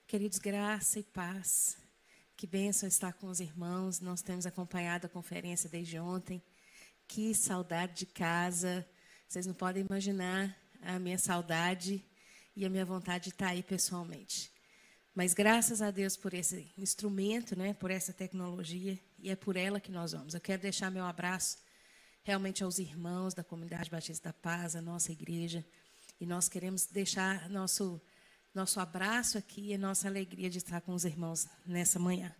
Queridos, graça e paz. Que bênção estar com os irmãos. Nós temos acompanhado a conferência desde ontem. Que saudade de casa. Vocês não podem imaginar a minha saudade e a minha vontade de estar aí pessoalmente. Mas graças a Deus por esse instrumento, né, por essa tecnologia, e é por ela que nós vamos. Eu quero deixar meu abraço realmente aos irmãos da Comunidade Batista da Paz, a nossa igreja, e nós queremos deixar nosso abraço aqui e a nossa alegria de estar com os irmãos nessa manhã.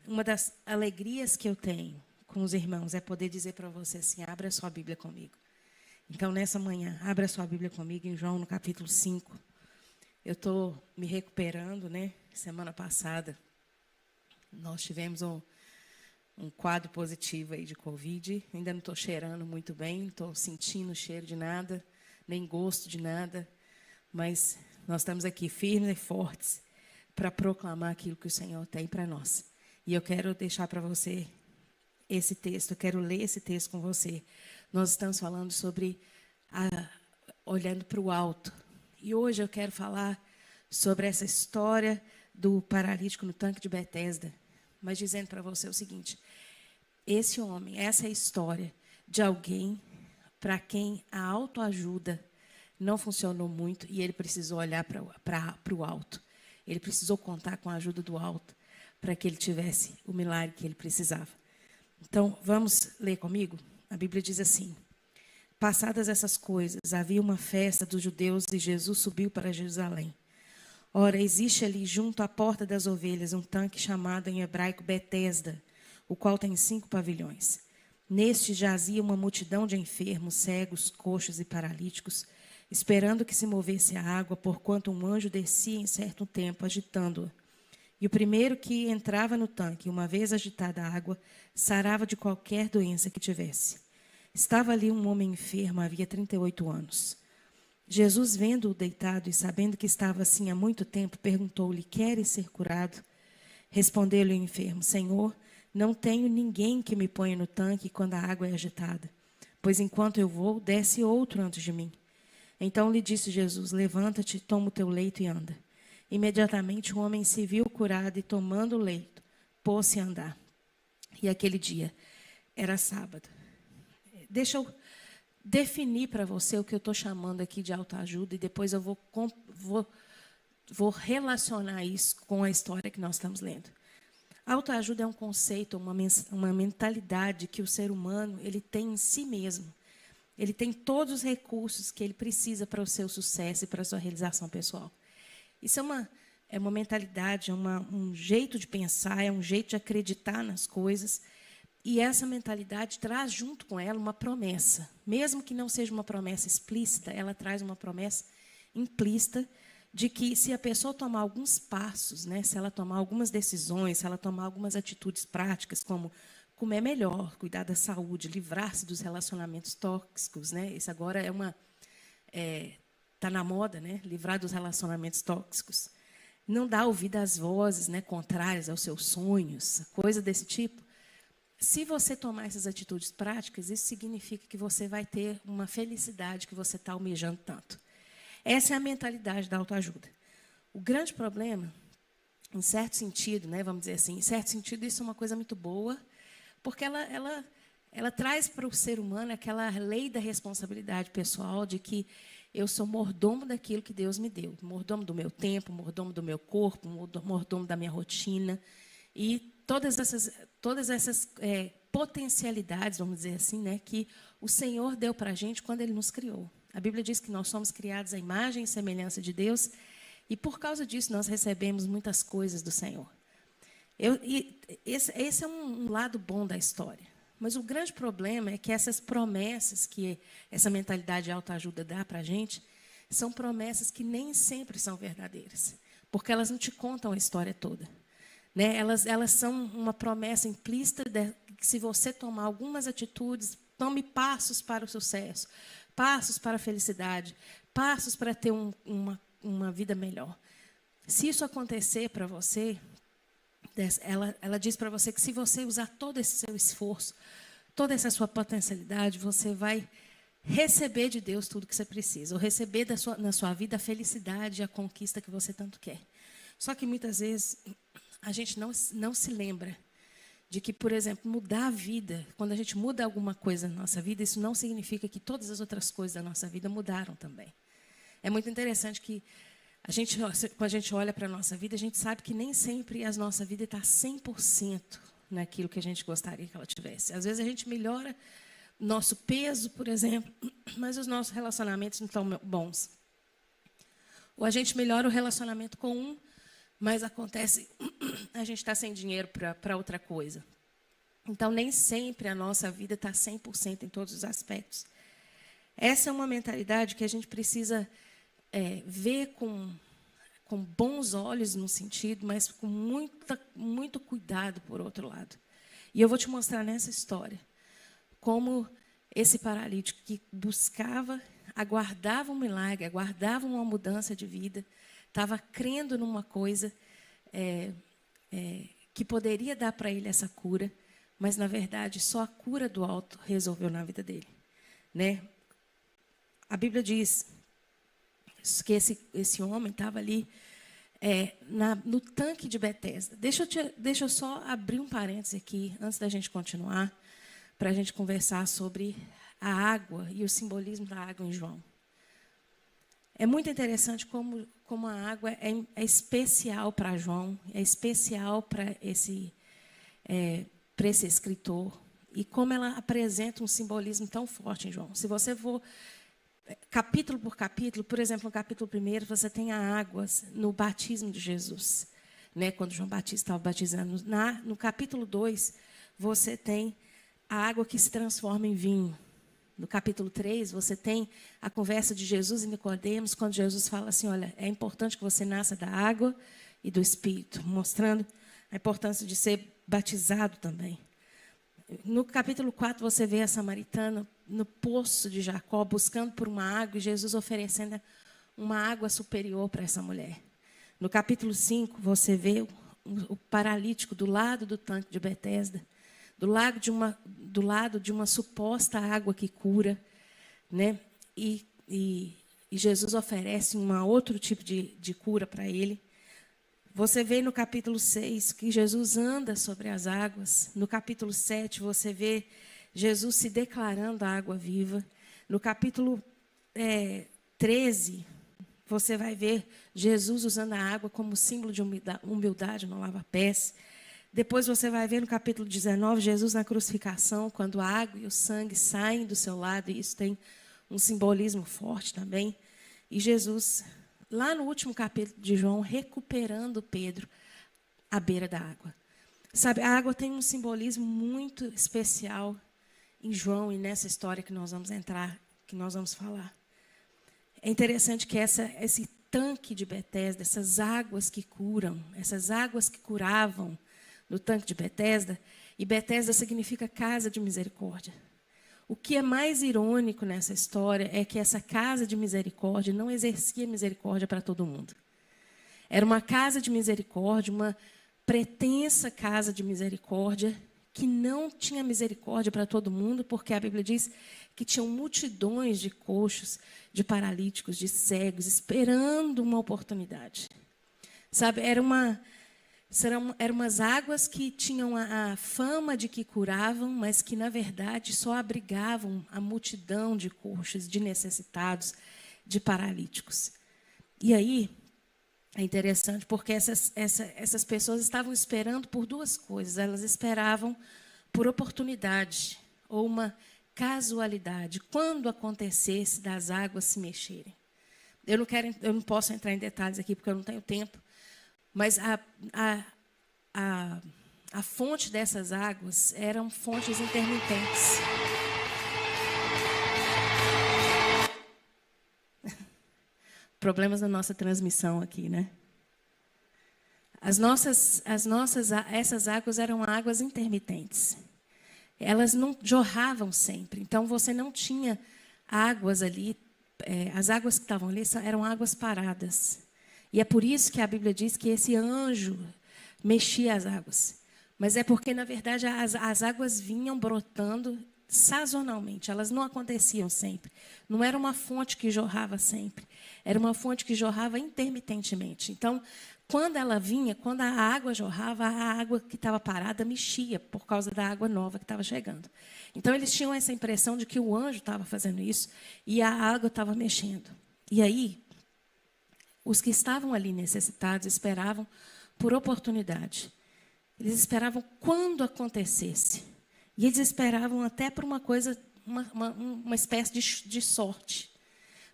Uma das alegrias que eu tenho com os irmãos é poder dizer para você assim, abra a sua Bíblia comigo. Então, nessa manhã, abra a sua Bíblia comigo em João, no capítulo 5. Eu estou me recuperando, né? Semana passada, nós tivemos um quadro positivo aí de Covid. Ainda não estou cheirando muito bem, não estou sentindo cheiro de nada, nem gosto de nada. Mas nós estamos aqui firmes e fortes para proclamar aquilo que o Senhor tem para nós. E eu quero deixar para você esse texto, eu quero ler esse texto com você. Nós estamos falando sobre olhando para o alto. E hoje eu quero falar sobre essa história do paralítico no tanque de Betesda, mas dizendo para você o seguinte: esse homem, essa é a história de alguém para quem a autoajuda não funcionou muito e ele precisou olhar para o alto. Ele precisou contar com a ajuda do alto para que ele tivesse o milagre que ele precisava. Então, vamos ler comigo? A Bíblia diz assim: passadas essas coisas, havia uma festa dos judeus e Jesus subiu para Jerusalém. Ora, existe ali junto à porta das ovelhas um tanque chamado em hebraico Betesda, o qual tem 5 pavilhões. Neste jazia uma multidão de enfermos, cegos, coxos e paralíticos, esperando que se movesse a água, porquanto um anjo descia em certo tempo, agitando-a. E o primeiro que entrava no tanque, uma vez agitada a água, sarava de qualquer doença que tivesse. Estava ali um homem enfermo, havia 38 anos. Jesus, vendo-o deitado e sabendo que estava assim há muito tempo, perguntou-lhe: queres ser curado? Respondeu-lhe o enfermo: Senhor, não tenho ninguém que me ponha no tanque quando a água é agitada, pois enquanto eu vou, desce outro antes de mim. Então lhe disse Jesus: levanta-te, toma o teu leito e anda. Imediatamente o homem se viu curado e, tomando o leito, pôs-se a andar. E aquele dia era sábado. Deixa eu definir para você o que eu estou chamando aqui de autoajuda e depois eu vou relacionar isso com a história que nós estamos lendo. Autoajuda é um conceito, uma mentalidade que o ser humano ele tem em si mesmo. Ele tem todos os recursos que ele precisa para o seu sucesso e para a sua realização pessoal. Isso é uma mentalidade, um jeito de pensar, é um jeito de acreditar nas coisas. E essa mentalidade traz junto com ela uma promessa. Mesmo que não seja uma promessa explícita, ela traz uma promessa implícita de que se a pessoa tomar alguns passos, né, se ela tomar algumas decisões, se ela tomar algumas atitudes práticas, como comer melhor, cuidar da saúde, livrar-se dos relacionamentos tóxicos, né? Isso agora está na moda, né? Livrar dos relacionamentos tóxicos. Não dar ouvido às vozes, né, contrárias aos seus sonhos, coisa desse tipo. Se você tomar essas atitudes práticas, isso significa que você vai ter uma felicidade que você está almejando tanto. Essa é a mentalidade da autoajuda. O grande problema, em certo sentido, né, vamos dizer assim, em certo sentido, isso é uma coisa muito boa, porque ela traz para o ser humano aquela lei da responsabilidade pessoal de que eu sou mordomo daquilo que Deus me deu, mordomo do meu tempo, mordomo do meu corpo, mordomo da minha rotina. E todas essas potencialidades, vamos dizer assim, né, que o Senhor deu para a gente quando Ele nos criou. A Bíblia diz que nós somos criados à imagem e semelhança de Deus, e por causa disso nós recebemos muitas coisas do Senhor. Esse é um lado bom da história. Mas o grande problema é que essas promessas que essa mentalidade de autoajuda dá para a gente são promessas que nem sempre são verdadeiras, porque elas não te contam a história toda. Né? Elas são uma promessa implícita de que se você tomar algumas atitudes, tome passos para o sucesso, passos para a felicidade, passos para ter uma vida melhor. Se isso acontecer para você, ela diz para você que se você usar todo esse seu esforço, toda essa sua potencialidade, você vai receber de Deus tudo que você precisa, ou receber na sua vida a felicidade e a conquista que você tanto quer. Só que muitas vezes a gente não se lembra de que, por exemplo, mudar a vida, quando a gente muda alguma coisa na nossa vida, isso não significa que todas as outras coisas da nossa vida mudaram também. É muito interessante que quando a gente olha para a nossa vida, a gente sabe que nem sempre a nossa vida está 100% naquilo que a gente gostaria que ela tivesse. Às vezes a gente melhora nosso peso, por exemplo, mas os nossos relacionamentos não estão bons. Ou a gente melhora o relacionamento com um, mas acontece, a gente está sem dinheiro para outra coisa. Então, nem sempre a nossa vida está 100% em todos os aspectos. Essa é uma mentalidade que a gente precisa ver com bons olhos, num sentido, mas com muito cuidado, por outro lado. E eu vou te mostrar nessa história como esse paralítico que buscava, aguardava um milagre, aguardava uma mudança de vida, estava crendo numa coisa que poderia dar para ele essa cura, mas, na verdade, só a cura do alto resolveu na vida dele. Né? A Bíblia diz que esse homem estava ali no tanque de Betesda. Deixa eu só abrir um parêntese aqui, antes da gente continuar, para a gente conversar sobre a água e o simbolismo da água em João. É muito interessante como a água é especial para João, é especial para esse escritor, e como ela apresenta um simbolismo tão forte em João. Se você for capítulo por capítulo, por exemplo, no capítulo 1, você tem a água no batismo de Jesus, né, quando João Batista estava batizando. No capítulo 2, você tem a água que se transforma em vinho. No capítulo 3, você tem a conversa de Jesus e Nicodemos, quando Jesus fala assim, olha, é importante que você nasça da água e do Espírito, mostrando a importância de ser batizado também. No capítulo 4, você vê a samaritana no poço de Jacó, buscando por uma água, e Jesus oferecendo uma água superior para essa mulher. No capítulo 5, você vê o paralítico do lado do tanque de Betesda, do lado de uma suposta água que cura, né? E Jesus oferece um outro tipo de cura para ele. Você vê no capítulo 6 que Jesus anda sobre as águas. No capítulo 7, você vê Jesus se declarando a água viva. No capítulo 13, você vai ver Jesus usando a água como símbolo de humildade no lava-pés. Depois você vai ver no capítulo 19, Jesus na crucificação, quando a água e o sangue saem do seu lado, e isso tem um simbolismo forte também. E Jesus, lá no último capítulo de João, recuperando Pedro à beira da água. Sabe, a água tem um simbolismo muito especial em João e nessa história que nós vamos entrar, que nós vamos falar. É interessante que esse tanque de Betesda, essas águas que curam, essas águas que curavam no tanque de Betesda, e Betesda significa casa de misericórdia. O que é mais irônico nessa história é que essa casa de misericórdia não exercia misericórdia para todo mundo. Era uma casa de misericórdia, uma pretensa casa de misericórdia, que não tinha misericórdia para todo mundo, porque a Bíblia diz que tinham multidões de coxos, de paralíticos, de cegos, esperando uma oportunidade. Sabe, eram umas águas que tinham a fama de que curavam, mas que, na verdade, só abrigavam a multidão de coxos, de necessitados, de paralíticos. E aí, é interessante, porque essas pessoas estavam esperando por duas coisas. Elas esperavam por oportunidade ou uma casualidade, quando acontecesse das águas se mexerem. Eu não posso entrar em detalhes aqui, porque eu não tenho tempo, mas a fonte dessas águas eram fontes intermitentes. Problemas na nossa transmissão aqui, né? Essas águas eram águas intermitentes. Elas não jorravam sempre. Então, você não tinha águas ali. As águas que estavam ali eram águas paradas. E é por isso que a Bíblia diz que esse anjo mexia as águas. Mas é porque, na verdade, as águas vinham brotando sazonalmente. Elas não aconteciam sempre. Não era uma fonte que jorrava sempre. Era uma fonte que jorrava intermitentemente. Então, quando ela vinha, quando a água jorrava, a água que estava parada mexia por causa da água nova que estava chegando. Então, eles tinham essa impressão de que o anjo estava fazendo isso e a água estava mexendo. E aí, os que estavam ali necessitados esperavam por oportunidade. Eles esperavam quando acontecesse. E eles esperavam até por uma coisa, uma espécie de sorte.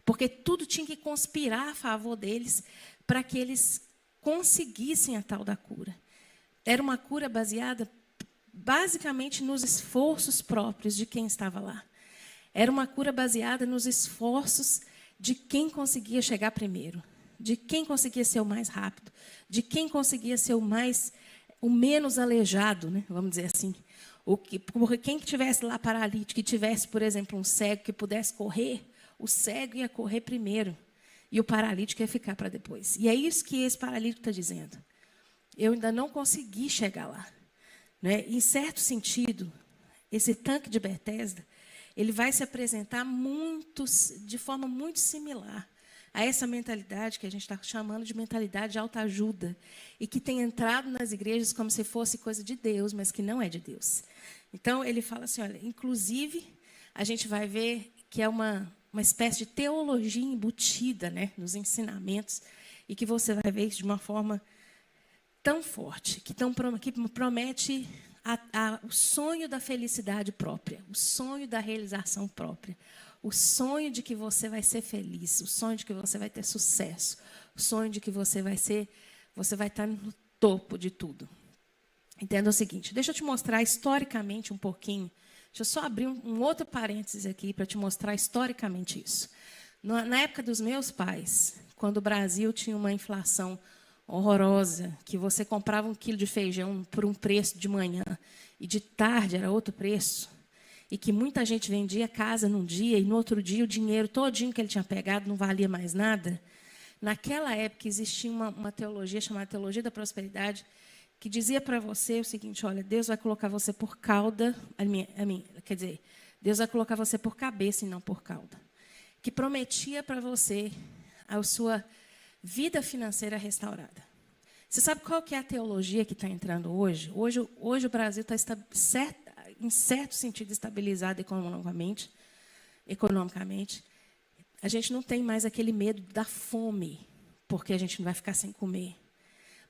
Porque tudo tinha que conspirar a favor deles para que eles conseguissem a tal da cura. Era uma cura baseada basicamente nos esforços próprios de quem estava lá. Era uma cura baseada nos esforços de quem conseguia chegar primeiro, de quem conseguia ser o mais rápido, de quem conseguia ser o menos aleijado, né? Vamos dizer assim. Porque quem que tivesse lá paralítico, que tivesse, por exemplo, um cego que pudesse correr, o cego ia correr primeiro e o paralítico ia ficar para depois. E é isso que esse paralítico está dizendo. Eu ainda não consegui chegar lá. Né? Em certo sentido, esse tanque de Betesda, ele vai se apresentar de forma muito similar a essa mentalidade que a gente está chamando de mentalidade de autoajuda e que tem entrado nas igrejas como se fosse coisa de Deus, mas que não é de Deus. Então, ele fala assim, olha, inclusive, a gente vai ver que é uma espécie de teologia embutida, né, nos ensinamentos e que você vai ver isso de uma forma tão forte, que promete o sonho da felicidade própria, o sonho da realização própria, o sonho de que você vai ser feliz, o sonho de que você vai ter sucesso, o sonho de que você vai estar no topo de tudo. Entenda o seguinte, deixa eu te mostrar historicamente um pouquinho, deixa eu só abrir um outro parênteses aqui para te mostrar historicamente isso. Na época dos meus pais, quando o Brasil tinha uma inflação horrorosa, que você comprava 1 quilo de feijão por um preço de manhã e de tarde era outro preço, e que muita gente vendia casa num dia e no outro dia o dinheiro todinho que ele tinha pegado não valia mais nada. Naquela época existia uma teologia chamada teologia da prosperidade que dizia para você o seguinte, olha, Deus vai colocar você por cauda, quer dizer, Deus vai colocar você por cabeça e não por cauda, que prometia para você a sua vida financeira restaurada. Você sabe qual que é a teologia que está entrando hoje? Hoje o Brasil está em certo sentido estabilizado economicamente. A gente não tem mais aquele medo da fome, porque a gente não vai ficar sem comer.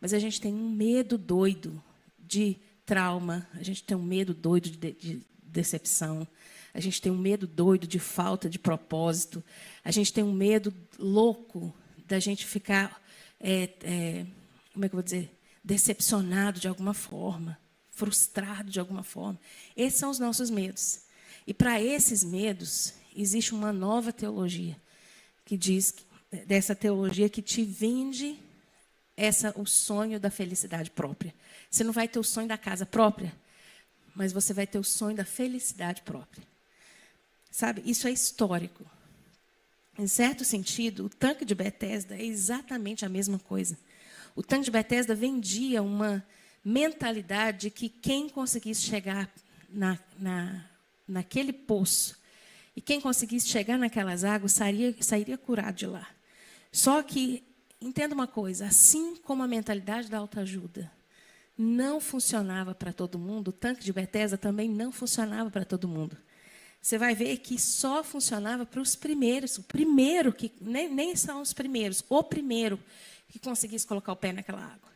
Mas a gente tem um medo doido de trauma, a gente tem um medo doido de decepção, a gente tem um medo doido de falta de propósito, a gente tem um medo louco da gente ficar, como é que eu vou dizer, decepcionado de alguma forma, frustrado de alguma forma. Esses são os nossos medos. E para esses medos, existe uma nova teologia, que diz, dessa teologia que te vende o sonho da felicidade própria. Você não vai ter o sonho da casa própria, mas você vai ter o sonho da felicidade própria. Sabe, isso é histórico. Em certo sentido, o tanque de Betesda é exatamente a mesma coisa. O tanque de Betesda vendia uma mentalidade de que quem conseguisse chegar naquele poço e quem conseguisse chegar naquelas águas sairia curado de lá. Só que, entenda uma coisa, assim como a mentalidade da autoajuda não funcionava para todo mundo, o tanque de Betesda também não funcionava para todo mundo. Você vai ver que só funcionava para os primeiros. O primeiro, que nem são os primeiros, o primeiro que conseguisse colocar o pé naquela água.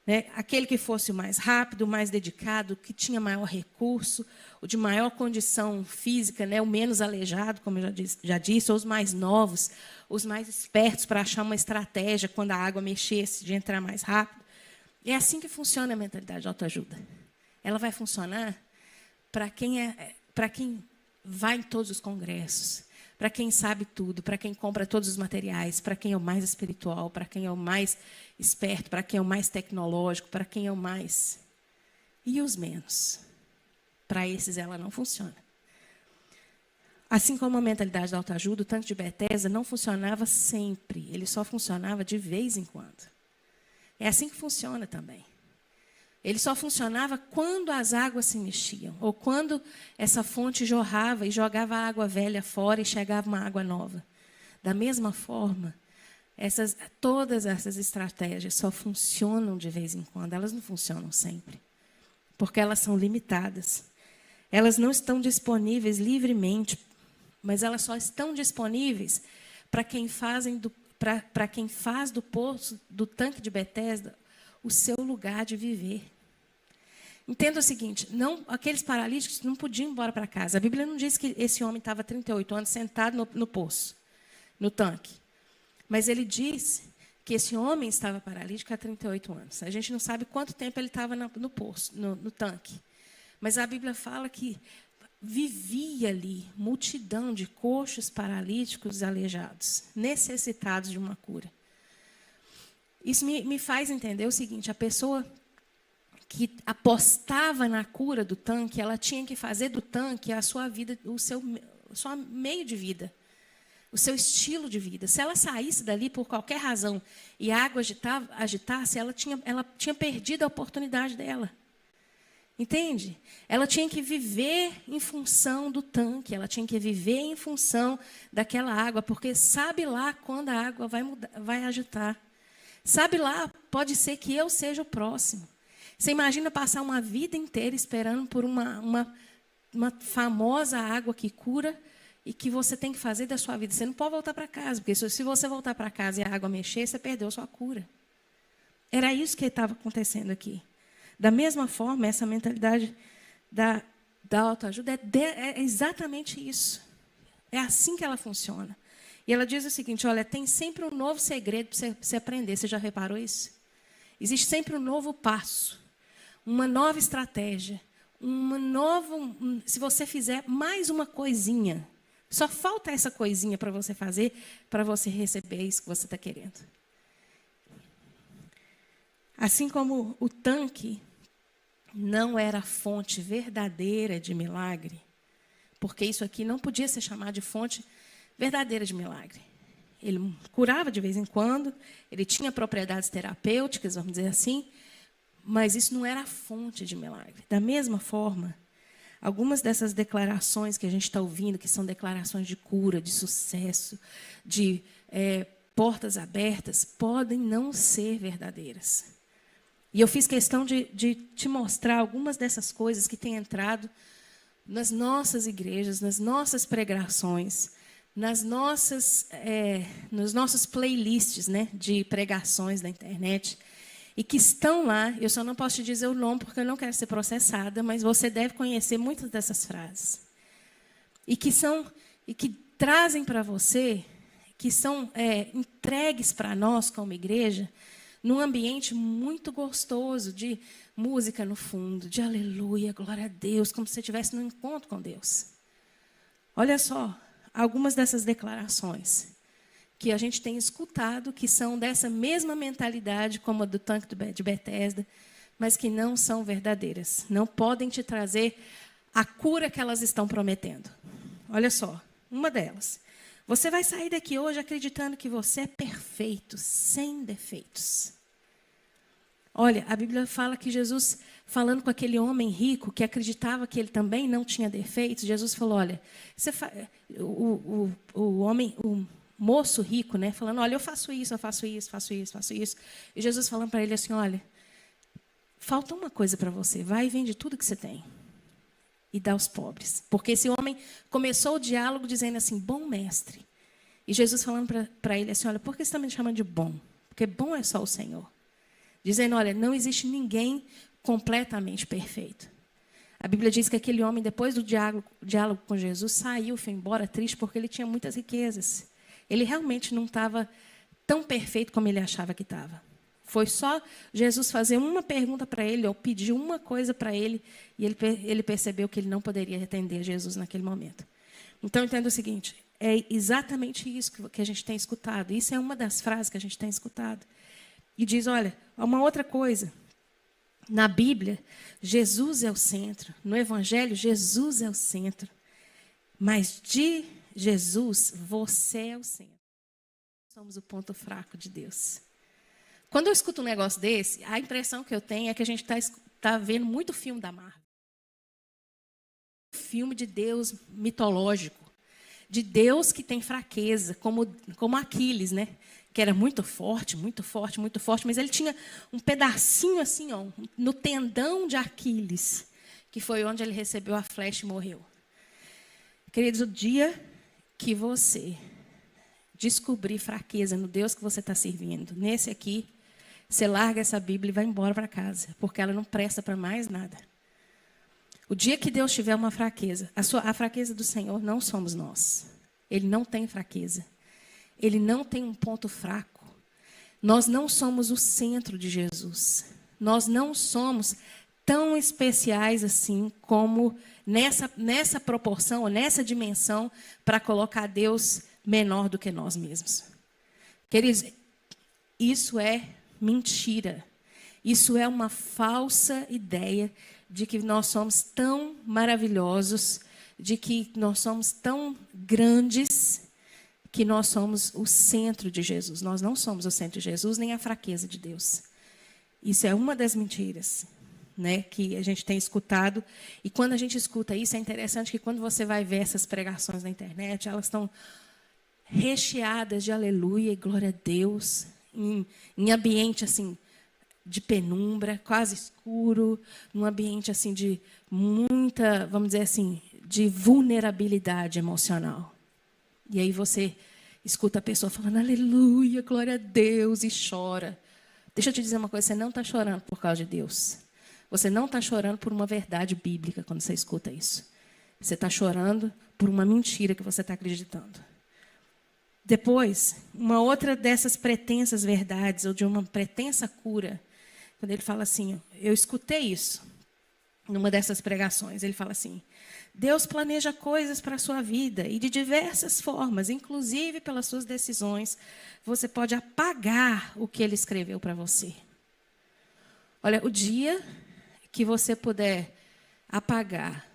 Né? Aquele que fosse o mais rápido, o mais dedicado, que tinha maior recurso, o de maior condição física, né? O menos aleijado, como eu já disse, ou os mais novos, os mais espertos para achar uma estratégia quando a água mexesse, de entrar mais rápido. É assim que funciona a mentalidade de autoajuda. Ela vai funcionar para quem vai em todos os congressos, para quem sabe tudo, para quem compra todos os materiais, para quem é o mais espiritual, para quem é o mais esperto, para quem é o mais tecnológico, para quem é o mais... E os menos? Para esses ela não funciona. Assim como a mentalidade da autoajuda, o tanque de Betesda não funcionava sempre, ele só funcionava de vez em quando. É assim que funciona também. Ele só funcionava quando as águas se mexiam, ou quando essa fonte jorrava e jogava a água velha fora e chegava uma água nova. Da mesma forma, Todas essas estratégias só funcionam de vez em quando, elas não funcionam sempre, porque elas são limitadas. Elas não estão disponíveis livremente, mas elas só estão disponíveis para quem faz do poço, do tanque de Betesda, o seu lugar de viver. Entenda o seguinte, aqueles paralíticos não podiam ir embora para casa. A Bíblia não diz que esse homem estava 38 anos sentado no poço, no tanque. Mas ele diz que esse homem estava paralítico há 38 anos. A gente não sabe quanto tempo ele estava no poço, no tanque. Mas a Bíblia fala que vivia ali multidão de coxos, paralíticos, aleijados, necessitados de uma cura. Isso me faz entender o seguinte, a pessoa que apostava na cura do tanque, ela tinha que fazer do tanque a sua vida, o seu meio de vida, o seu estilo de vida. Se ela saísse dali por qualquer razão e a água agitasse, ela tinha perdido a oportunidade dela. Entende? Ela tinha que viver em função do tanque, ela tinha que viver em função daquela água, porque sabe lá quando a água vai agitar. Sabe lá, pode ser que eu seja o próximo. Você imagina passar uma vida inteira esperando por uma famosa água que cura e que você tem que fazer da sua vida. Você não pode voltar para casa, porque se você voltar para casa e a água mexer, você perdeu a sua cura. Era isso que estava acontecendo aqui. Da mesma forma, essa mentalidade da autoajuda é exatamente isso. É assim que ela funciona. E ela diz o seguinte, olha, tem sempre um novo segredo para você aprender. Você já reparou isso? Existe sempre um novo passo, uma nova estratégia, se você fizer mais uma coisinha, só falta essa coisinha para você fazer, para você receber isso que você está querendo. Assim como o tanque não era a fonte verdadeira de milagre, porque isso aqui não podia ser chamado de fonte verdadeira de milagre. Ele curava de vez em quando, ele tinha propriedades terapêuticas, vamos dizer assim, mas isso não era a fonte de milagre. Da mesma forma, algumas dessas declarações que a gente está ouvindo, que são declarações de cura, de sucesso, de portas abertas, podem não ser verdadeiras. E eu fiz questão de te mostrar algumas dessas coisas que têm entrado nas nossas igrejas, nas nossas pregações, nos nossos playlists, né, de pregações da internet, e que estão lá. Eu só não posso te dizer o nome porque eu não quero ser processada, mas você deve conhecer muitas dessas frases. E que trazem para você, que são entregues para nós como igreja, num ambiente muito gostoso, de música no fundo, de aleluia, glória a Deus, como se você estivesse num encontro com Deus. Olha só, algumas dessas declarações que a gente tem escutado, que são dessa mesma mentalidade como a do tanque de Betesda, mas que não são verdadeiras. Não podem te trazer a cura que elas estão prometendo. Olha só, uma delas. Você vai sair daqui hoje acreditando que você é perfeito, sem defeitos. Olha, a Bíblia fala que Jesus, falando com aquele homem rico, que acreditava que ele também não tinha defeitos, Jesus falou, olha, o moço rico, né, falando, olha, eu faço isso, eu faço isso, faço isso, faço isso. E Jesus falando para ele assim, olha, falta uma coisa para você, vai e vende tudo que você tem e dá aos pobres. Porque esse homem começou o diálogo dizendo assim, bom mestre. E Jesus falando para ele assim, olha, por que você está me chamando de bom? Porque bom é só o Senhor. Dizendo, olha, não existe ninguém completamente perfeito. A Bíblia diz que aquele homem, depois do diálogo com Jesus, saiu, foi embora triste, porque ele tinha muitas riquezas. Ele realmente não estava tão perfeito como ele achava que estava. Foi só Jesus fazer uma pergunta para ele, ou pedir uma coisa para ele, e ele percebeu que ele não poderia atender a Jesus naquele momento. Então, entenda o seguinte, é exatamente isso que a gente tem escutado. Isso é uma das frases que a gente tem escutado. E diz, olha, uma outra coisa. Na Bíblia, Jesus é o centro. No Evangelho, Jesus é o centro. Mas de Jesus, você é o centro. Somos o ponto fraco de Deus. Quando eu escuto um negócio desse, a impressão que eu tenho é que a gente está vendo muito filme da Marvel. Filme de Deus mitológico. De Deus que tem fraqueza, como Aquiles, né? que era muito forte, muito forte, muito forte, mas ele tinha um pedacinho assim, ó, no tendão de Aquiles, que foi onde ele recebeu a flecha e morreu. Queridos, o dia que você descobrir fraqueza no Deus que você está servindo, nesse aqui, você larga essa Bíblia e vai embora para casa, porque ela não presta para mais nada. O dia que Deus tiver uma fraqueza, a fraqueza do Senhor não somos nós. Ele não tem fraqueza. Ele não tem um ponto fraco. Nós não somos o centro de Jesus. Nós não somos tão especiais assim como nessa proporção, ou nessa dimensão, para colocar Deus menor do que nós mesmos. Queridos, isso é mentira. Isso é uma falsa ideia de que nós somos tão maravilhosos, de que nós somos tão grandes, que nós somos o centro de Jesus. Nós não somos o centro de Jesus, nem a fraqueza de Deus. Isso é uma das mentiras, né, que a gente tem escutado. E quando a gente escuta isso, é interessante que quando você vai ver essas pregações na internet, elas estão recheadas de aleluia e glória a Deus, em ambiente assim de penumbra, quase escuro, num ambiente assim de muita, vamos dizer assim, de vulnerabilidade emocional. E aí você escuta a pessoa falando aleluia, glória a Deus, e chora. Deixa eu te dizer uma coisa, você não está chorando por causa de Deus. Você não está chorando por uma verdade bíblica quando você escuta isso. Você está chorando por uma mentira que você está acreditando. Depois, uma outra dessas pretensas verdades, ou de uma pretensa cura, quando ele fala assim, eu escutei isso numa dessas pregações, ele fala assim, Deus planeja coisas para a sua vida e de diversas formas, inclusive pelas suas decisões, você pode apagar o que Ele escreveu para você. Olha, o dia que você puder apagar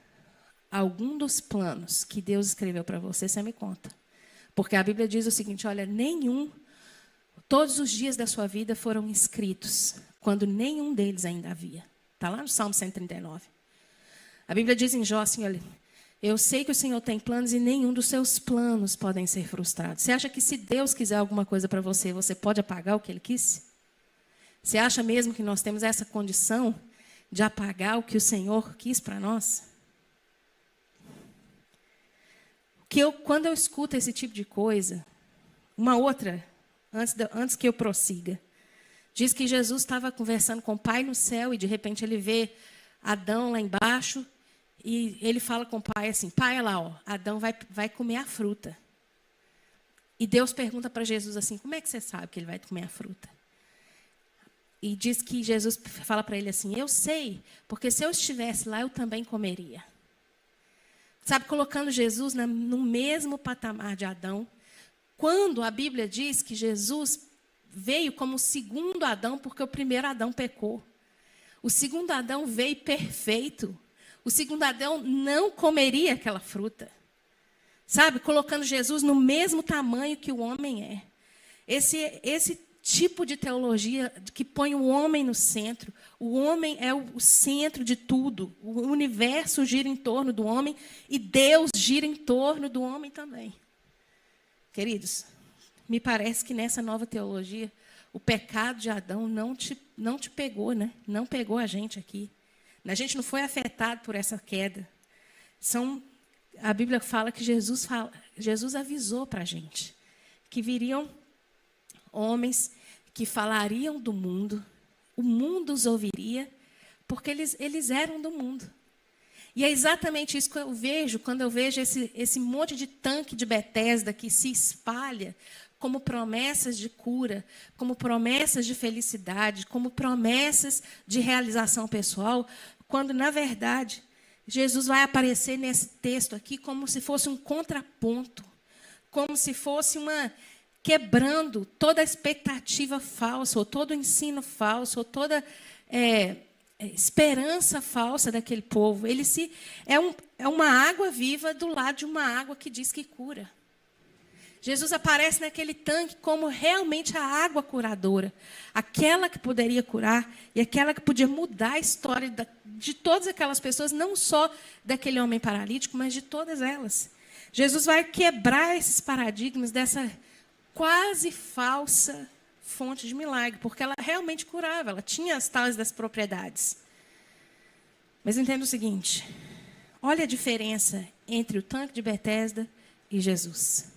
algum dos planos que Deus escreveu para você, você me conta. Porque a Bíblia diz o seguinte, olha, todos os dias da sua vida foram escritos, quando nenhum deles ainda havia. Está lá no Salmo 139. A Bíblia diz em Jó assim, olha, eu sei que o Senhor tem planos e nenhum dos seus planos podem ser frustrados. Você acha que se Deus quiser alguma coisa para você, você pode apagar o que Ele quis? Você acha mesmo que nós temos essa condição de apagar o que o Senhor quis para nós? Quando eu escuto esse tipo de coisa, uma outra, antes que eu prossiga, diz que Jesus estava conversando com o Pai no céu e de repente ele vê Adão lá embaixo e ele fala com o Pai assim, Pai, olha lá, ó, Adão vai comer a fruta. E Deus pergunta para Jesus assim, como é que você sabe que ele vai comer a fruta? E diz que Jesus fala para ele assim, eu sei, porque se eu estivesse lá eu também comeria. Sabe, colocando Jesus no mesmo patamar de Adão, quando a Bíblia diz que Jesus veio como o segundo Adão, porque o primeiro Adão pecou. O segundo Adão veio perfeito. O segundo Adão não comeria aquela fruta. Sabe, colocando Jesus no mesmo tamanho que o homem é. Esse tipo de teologia que põe o homem no centro. O homem é o centro de tudo. O universo gira em torno do homem e Deus gira em torno do homem também. Queridos, me parece que nessa nova teologia, o pecado de Adão não te pegou, né? Não pegou a gente aqui. A gente não foi afetado por essa queda. A Bíblia fala que Jesus avisou para a gente que viriam homens que falariam do mundo, o mundo os ouviria, porque eles eram do mundo. E é exatamente isso que eu vejo quando eu vejo esse monte de tanque de Betesda que se espalha como promessas de cura, como promessas de felicidade, como promessas de realização pessoal, quando, na verdade, Jesus vai aparecer nesse texto aqui como se fosse um contraponto, como se fosse quebrando toda a expectativa falsa, ou todo o ensino falso, ou toda esperança falsa daquele povo. É uma água viva do lado de uma água que diz que cura. Jesus aparece naquele tanque como realmente a água curadora, aquela que poderia curar e aquela que podia mudar a história de todas aquelas pessoas, não só daquele homem paralítico, mas de todas elas. Jesus vai quebrar esses paradigmas dessa quase falsa fonte de milagre, porque ela realmente curava, ela tinha as tais das propriedades. Mas entenda o seguinte, olha a diferença entre o tanque de Betesda e Jesus.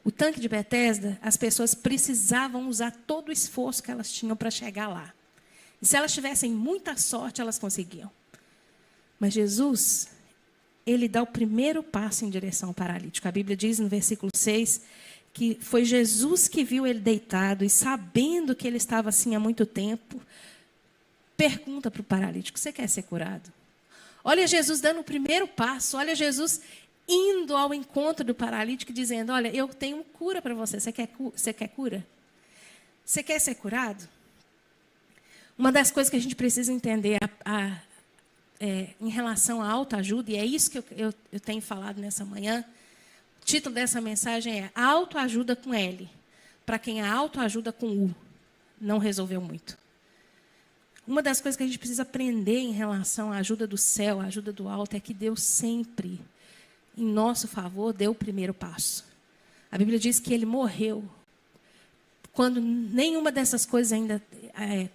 O tanque de Betesda, as pessoas precisavam usar todo o esforço que elas tinham para chegar lá. E se elas tivessem muita sorte, elas conseguiam. Mas Jesus, ele dá o primeiro passo em direção ao paralítico. A Bíblia diz no versículo 6 que foi Jesus que viu ele deitado e sabendo que ele estava assim há muito tempo, pergunta para o paralítico, você quer ser curado? Olha Jesus dando o primeiro passo, olha Jesus indo ao encontro do paralítico dizendo, olha, eu tenho cura para você, você quer cura? Você quer ser curado? Uma das coisas que a gente precisa entender em relação à autoajuda, e é isso que eu tenho falado nessa manhã, o título dessa mensagem é Autoajuda com L, para quem a autoajuda com U não resolveu muito. Uma das coisas que a gente precisa aprender em relação à ajuda do céu, à ajuda do alto, é que Deus sempre, em nosso favor, deu o primeiro passo. A Bíblia diz que ele morreu quando nenhuma dessas coisas ainda,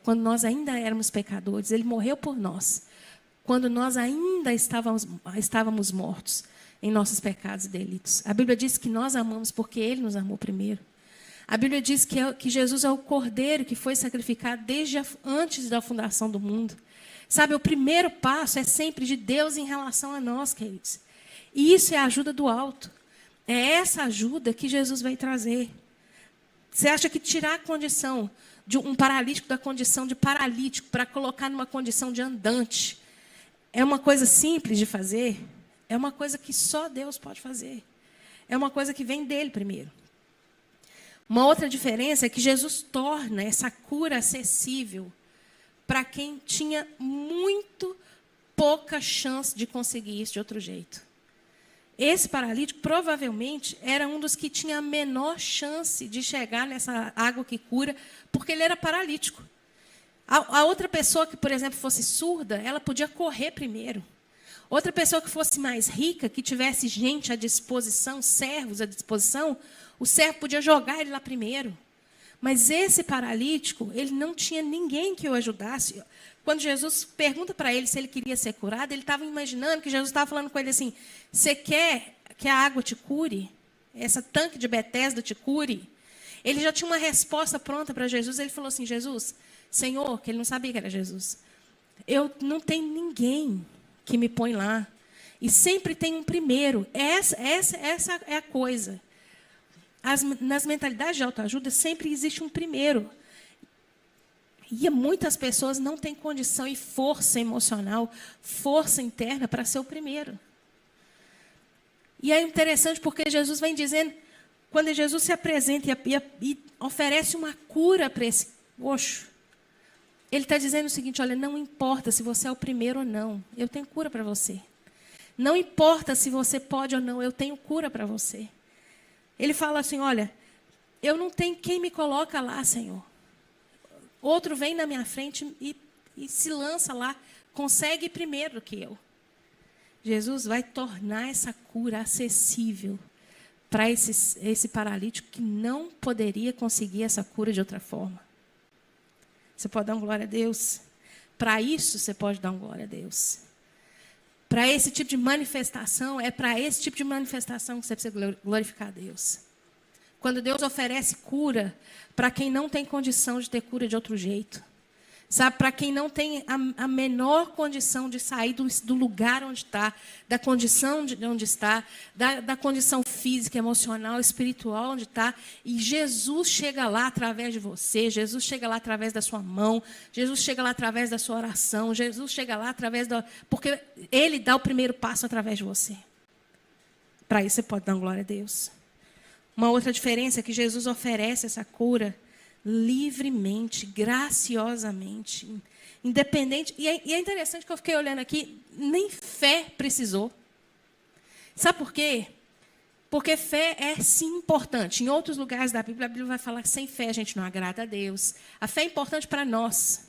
quando nós ainda éramos pecadores, ele morreu por nós. Quando nós ainda estávamos mortos em nossos pecados e delitos. A Bíblia diz que nós amamos porque ele nos amou primeiro. A Bíblia diz que Jesus é o cordeiro que foi sacrificado desde antes da fundação do mundo. Sabe, o primeiro passo é sempre de Deus em relação a nós, queridos. E isso é a ajuda do alto. É essa ajuda que Jesus vai trazer. Você acha que tirar a condição de um paralítico da condição de paralítico para colocar numa condição de andante é uma coisa simples de fazer? É uma coisa que só Deus pode fazer. É uma coisa que vem dele primeiro. Uma outra diferença é que Jesus torna essa cura acessível para quem tinha muito pouca chance de conseguir isso de outro jeito. Esse paralítico provavelmente era um dos que tinha a menor chance de chegar nessa água que cura, porque ele era paralítico. A outra pessoa que, por exemplo, fosse surda, ela podia correr primeiro. Outra pessoa que fosse mais rica, que tivesse gente à disposição, servos à disposição, o servo podia jogar ele lá primeiro. Mas esse paralítico, ele não tinha ninguém que o ajudasse. Quando Jesus pergunta para ele se ele queria ser curado, ele estava imaginando que Jesus estava falando com ele assim, você quer que a água te cure? Essa tanque de Betesda te cure? Ele já tinha uma resposta pronta para Jesus. Ele falou assim, Jesus, Senhor, que ele não sabia que era Jesus, eu não tenho ninguém que me põe lá. E sempre tem um primeiro. Essa é a coisa. Nas mentalidades de autoajuda, sempre existe um primeiro. E muitas pessoas não têm condição e força emocional, força interna para ser o primeiro. E é interessante porque Jesus vem dizendo, quando Jesus se apresenta e oferece uma cura para esse coxo, ele está dizendo o seguinte, olha, não importa se você é o primeiro ou não, eu tenho cura para você. Não importa se você pode ou não, eu tenho cura para você. Ele fala assim, olha, eu não tenho quem me coloca lá, Senhor. Outro vem na minha frente e se lança lá, consegue primeiro do que eu. Jesus vai tornar essa cura acessível para esse paralítico que não poderia conseguir essa cura de outra forma. Você pode dar uma glória a Deus? Para isso você pode dar uma glória a Deus. Para esse tipo de manifestação, é para esse tipo de manifestação que você precisa glorificar a Deus. Quando Deus oferece cura para quem não tem condição de ter cura de outro jeito. Sabe, para quem não tem a menor condição de sair do lugar onde está, da condição de onde está, da condição física, emocional, espiritual onde está, e Jesus chega lá através de você, Jesus chega lá através da sua mão, Jesus chega lá através da sua oração, Jesus chega lá através porque Ele dá o primeiro passo através de você. Para isso você pode dar glória a Deus. Uma outra diferença é que Jesus oferece essa cura livremente, graciosamente, independente. E é interessante que eu fiquei olhando aqui, nem fé precisou. Sabe por quê? Porque fé é sim importante. Em outros lugares da Bíblia, a Bíblia vai falar que sem fé a gente não agrada a Deus. A fé é importante para nós,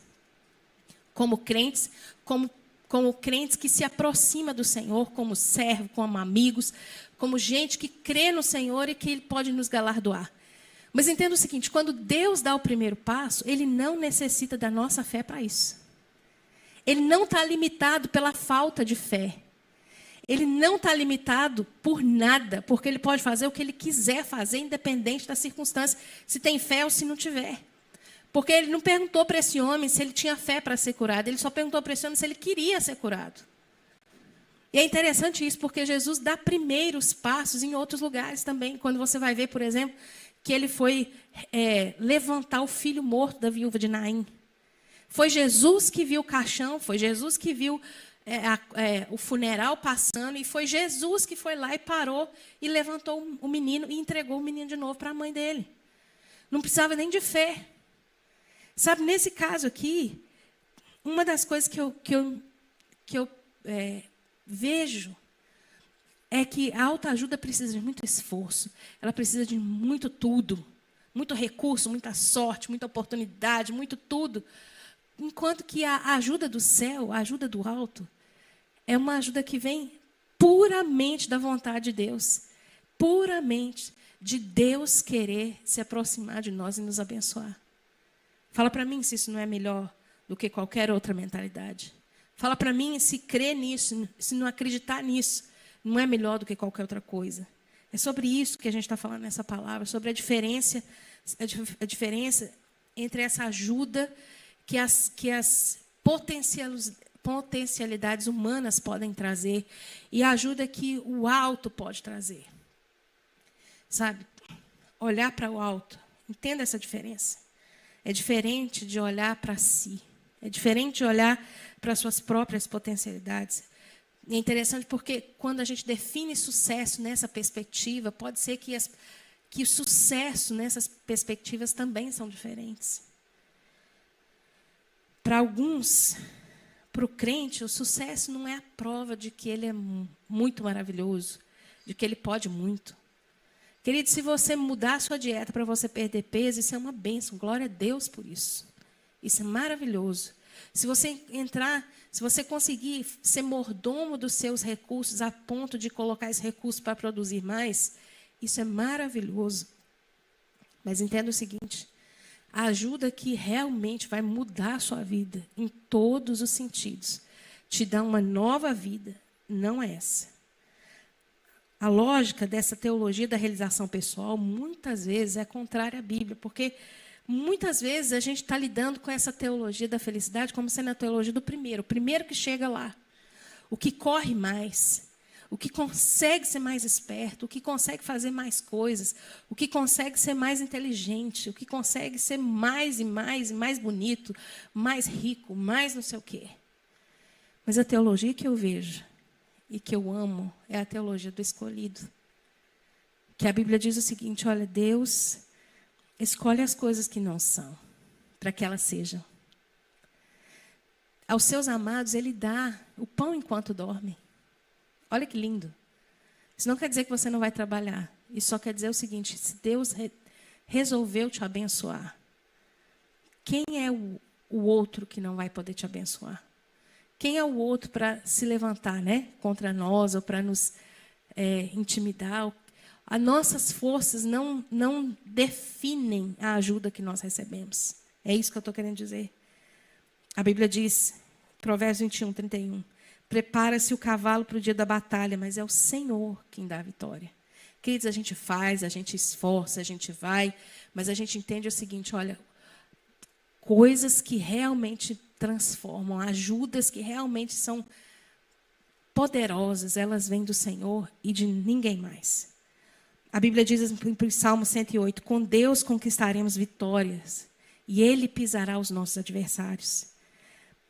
como crentes, como crentes que se aproxima do Senhor, como servo, como amigos, como gente que crê no Senhor e que Ele pode nos galardoar. Mas entenda o seguinte, quando Deus dá o primeiro passo, Ele não necessita da nossa fé para isso. Ele não está limitado pela falta de fé. Ele não está limitado por nada, porque Ele pode fazer o que Ele quiser fazer, independente da circunstância, se tem fé ou se não tiver. Porque Ele não perguntou para esse homem se ele tinha fé para ser curado, Ele só perguntou para esse homem se ele queria ser curado. E é interessante isso, porque Jesus dá primeiros passos em outros lugares também. Quando você vai ver, por exemplo, que Ele foi levantar o filho morto da viúva de Naim. Foi Jesus que viu o caixão, foi Jesus que viu o funeral passando, e foi Jesus que foi lá e parou e levantou o menino e entregou o menino de novo para a mãe dele. Não precisava nem de fé. Sabe, nesse caso aqui, uma das coisas que eu vejo é que a autoajuda precisa de muito esforço, ela precisa de muito tudo, muito recurso, muita sorte, muita oportunidade, muito tudo. Enquanto que a ajuda do céu, a ajuda do alto, é uma ajuda que vem puramente da vontade de Deus, puramente de Deus querer se aproximar de nós e nos abençoar. Fala para mim se isso não é melhor do que qualquer outra mentalidade. Fala para mim se crer nisso, se não acreditar nisso, não é melhor do que qualquer outra coisa. É sobre isso que a gente está falando nessa palavra, sobre a diferença entre essa ajuda que as potencialidades humanas podem trazer e a ajuda que o alto pode trazer. Sabe? Olhar para o alto. Entenda essa diferença. É diferente de olhar para si. É diferente de olhar para as suas próprias potencialidades. E é interessante porque quando a gente define sucesso nessa perspectiva, pode ser que o sucesso nessas perspectivas também são diferentes. Para alguns, para o crente, o sucesso não é a prova de que ele é muito maravilhoso, de que ele pode muito. Querido, se você mudar a sua dieta para você perder peso, isso é uma bênção. Glória a Deus por isso. Isso é maravilhoso. Se você conseguir ser mordomo dos seus recursos a ponto de colocar esse recurso para produzir mais, isso é maravilhoso. Mas entenda o seguinte, a ajuda que realmente vai mudar a sua vida em todos os sentidos, te dá uma nova vida, não é essa. A lógica dessa teologia da realização pessoal, muitas vezes, é contrária à Bíblia, porque muitas vezes a gente está lidando com essa teologia da felicidade como sendo a teologia do primeiro. O primeiro que chega lá, o que corre mais, o que consegue ser mais esperto, o que consegue fazer mais coisas, o que consegue ser mais inteligente, o que consegue ser mais e mais e mais bonito, mais rico, mais não sei o quê. Mas a teologia que eu vejo e que eu amo é a teologia do escolhido. Que a Bíblia diz o seguinte, olha, Deus escolhe as coisas que não são, para que elas sejam. Aos seus amados, Ele dá o pão enquanto dorme. Olha que lindo. Isso não quer dizer que você não vai trabalhar. Isso só quer dizer o seguinte, se Deus resolveu te abençoar, quem é o outro que não vai poder te abençoar? Quem é o outro para se levantar, né, contra nós ou para nos intimidar? As nossas forças não definem a ajuda que nós recebemos. É isso que eu estou querendo dizer. A Bíblia diz, Provérbios 21, 31, prepara-se o cavalo para o dia da batalha, mas é o Senhor quem dá a vitória. Queridos, a gente faz, a gente esforça, a gente vai, mas a gente entende o seguinte, olha, coisas que realmente transformam, ajudas que realmente são poderosas, elas vêm do Senhor e de ninguém mais. A Bíblia diz em Salmo 108, com Deus conquistaremos vitórias e Ele pisará os nossos adversários.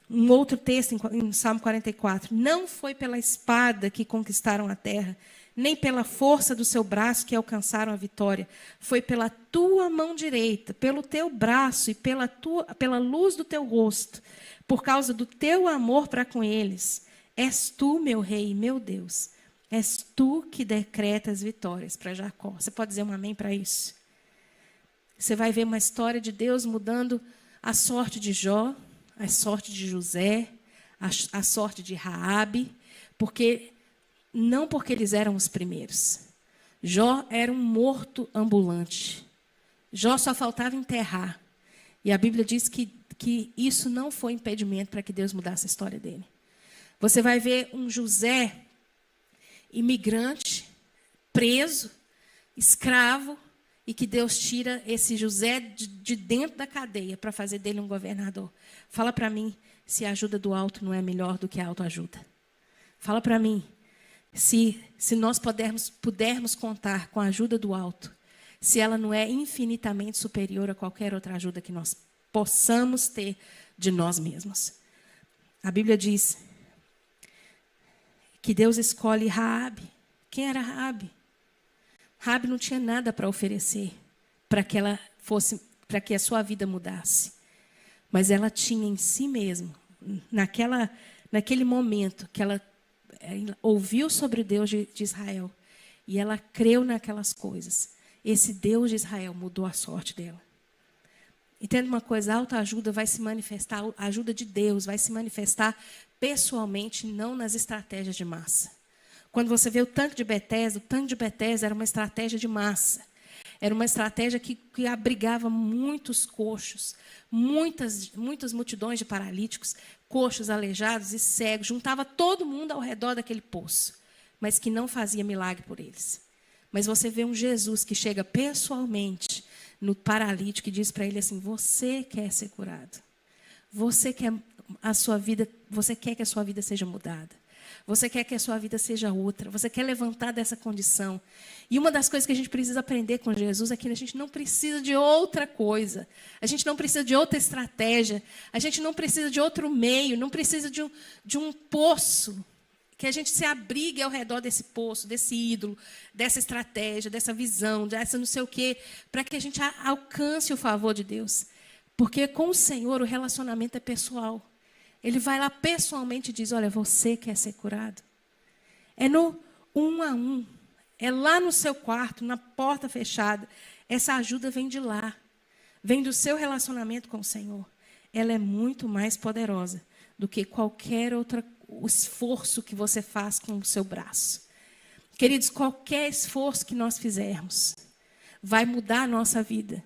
Um outro texto em Salmo 44, não foi pela espada que conquistaram a terra, nem pela força do seu braço que alcançaram a vitória, foi pela tua mão direita, pelo teu braço e pela luz do teu rosto, por causa do teu amor para com eles. És tu, meu rei e meu Deus. És tu que decretas vitórias para Jacó. Você pode dizer um amém para isso? Você vai ver uma história de Deus mudando a sorte de Jó, a sorte de José, a sorte de Raabe, não porque eles eram os primeiros. Jó era um morto ambulante. Jó só faltava enterrar. E a Bíblia diz que isso não foi impedimento para que Deus mudasse a história dele. Você vai ver um José, imigrante, preso, escravo, e que Deus tira esse José de dentro da cadeia para fazer dele um governador. Fala para mim se a ajuda do alto não é melhor do que a autoajuda. Fala para mim se nós pudermos contar com a ajuda do alto, se ela não é infinitamente superior a qualquer outra ajuda que nós possamos ter de nós mesmos. A Bíblia diz que Deus escolhe Raabe. Quem era Raabe? Raabe não tinha nada para oferecer para que a sua vida mudasse. Mas ela tinha em si mesma, naquele momento que ela ouviu sobre o Deus de Israel e ela creu naquelas coisas, esse Deus de Israel mudou a sorte dela. Entenda uma coisa, a autoajuda vai se manifestar, a ajuda de Deus vai se manifestar pessoalmente, não nas estratégias de massa. Quando você vê o tanque de Betesda era uma estratégia de massa. Era uma estratégia que abrigava muitos coxos, muitas multidões de paralíticos, coxos, aleijados e cegos. Juntava todo mundo ao redor daquele poço, mas que não fazia milagre por eles. Mas você vê um Jesus que chega pessoalmente no paralítico e diz para ele assim: você quer ser curado. Você quer que a sua vida seja mudada. Você quer que a sua vida seja outra. Você quer levantar dessa condição. E uma das coisas que a gente precisa aprender com Jesus é que a gente não precisa de outra coisa. A gente não precisa de outra estratégia. A gente não precisa de outro meio. Não precisa de um poço. Que a gente se abrigue ao redor desse poço, desse ídolo, dessa estratégia, dessa visão, dessa não sei o quê, para que a gente alcance o favor de Deus. Porque com o Senhor o relacionamento é pessoal. Ele vai lá pessoalmente e diz: olha, você quer ser curado? É no 1 a 1. É lá no seu quarto, na porta fechada. Essa ajuda vem de lá. Vem do seu relacionamento com o Senhor. Ela é muito mais poderosa do que qualquer outro esforço que você faz com o seu braço. Queridos, qualquer esforço que nós fizermos vai mudar a nossa vida,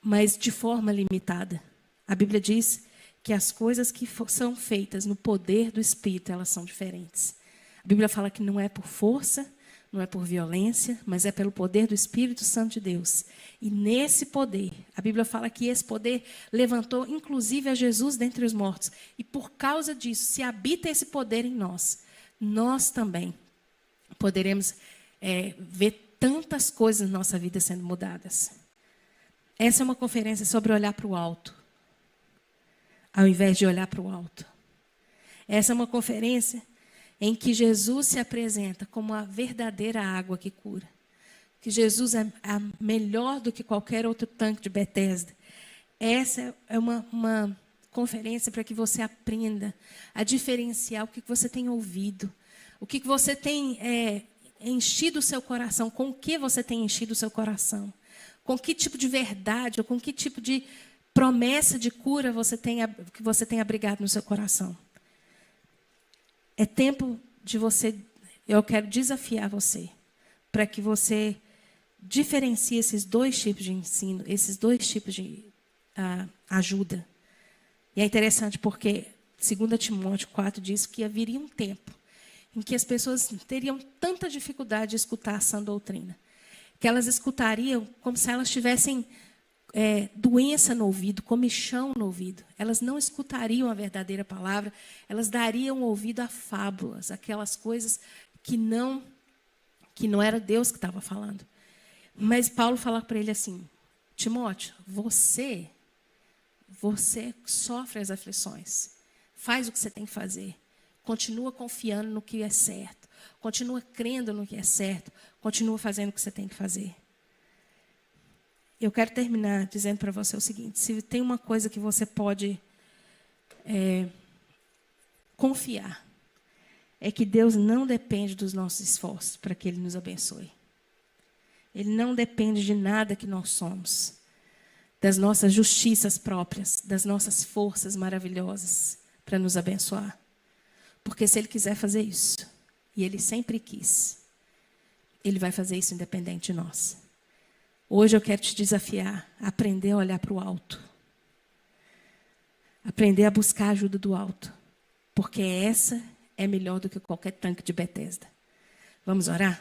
mas de forma limitada. A Bíblia diz que as coisas que são feitas no poder do Espírito, elas são diferentes. A Bíblia fala que não é por força, não é por violência, mas é pelo poder do Espírito Santo de Deus. E nesse poder, a Bíblia fala que esse poder levantou inclusive a Jesus dentre os mortos. E por causa disso, se habita esse poder em nós, nós também poderemos ver tantas coisas na nossa vida sendo mudadas. Essa é uma conferência sobre olhar para o alto, ao invés de olhar para o alto. Essa é uma conferência em que Jesus se apresenta como a verdadeira água que cura. Que Jesus é melhor do que qualquer outro tanque de Betesda. Essa é uma conferência para que você aprenda a diferenciar o que você tem ouvido, o que você tem enchido o seu coração, com o que você tem enchido o seu coração, com que tipo de verdade, ou com que tipo de promessa de cura que você tem abrigado no seu coração. É tempo de você, eu quero desafiar você, para que você diferencie esses dois tipos de ensino, esses dois tipos de ajuda. E é interessante porque 2 Timóteo 4 diz que haveria um tempo em que as pessoas teriam tanta dificuldade de escutar a sã doutrina, que elas escutariam como se elas tivessem doença no ouvido, comichão no ouvido. Elas não escutariam a verdadeira palavra, elas dariam ouvido a fábulas, aquelas coisas que não era Deus que estava falando. Mas Paulo fala para ele assim: Timóteo, você sofre as aflições, faz o que você tem que fazer, continua confiando no que é certo, continua crendo no que é certo, continua fazendo o que você tem que fazer. Eu quero terminar dizendo para você o seguinte: se tem uma coisa que você pode confiar, é que Deus não depende dos nossos esforços para que Ele nos abençoe. Ele não depende de nada que nós somos, das nossas justiças próprias, das nossas forças maravilhosas para nos abençoar. Porque se Ele quiser fazer isso, e Ele sempre quis, Ele vai fazer isso independente de nós. Hoje eu quero te desafiar a aprender a olhar para o alto. Aprender a buscar a ajuda do alto. Porque essa é melhor do que qualquer tanque de Betesda. Vamos orar?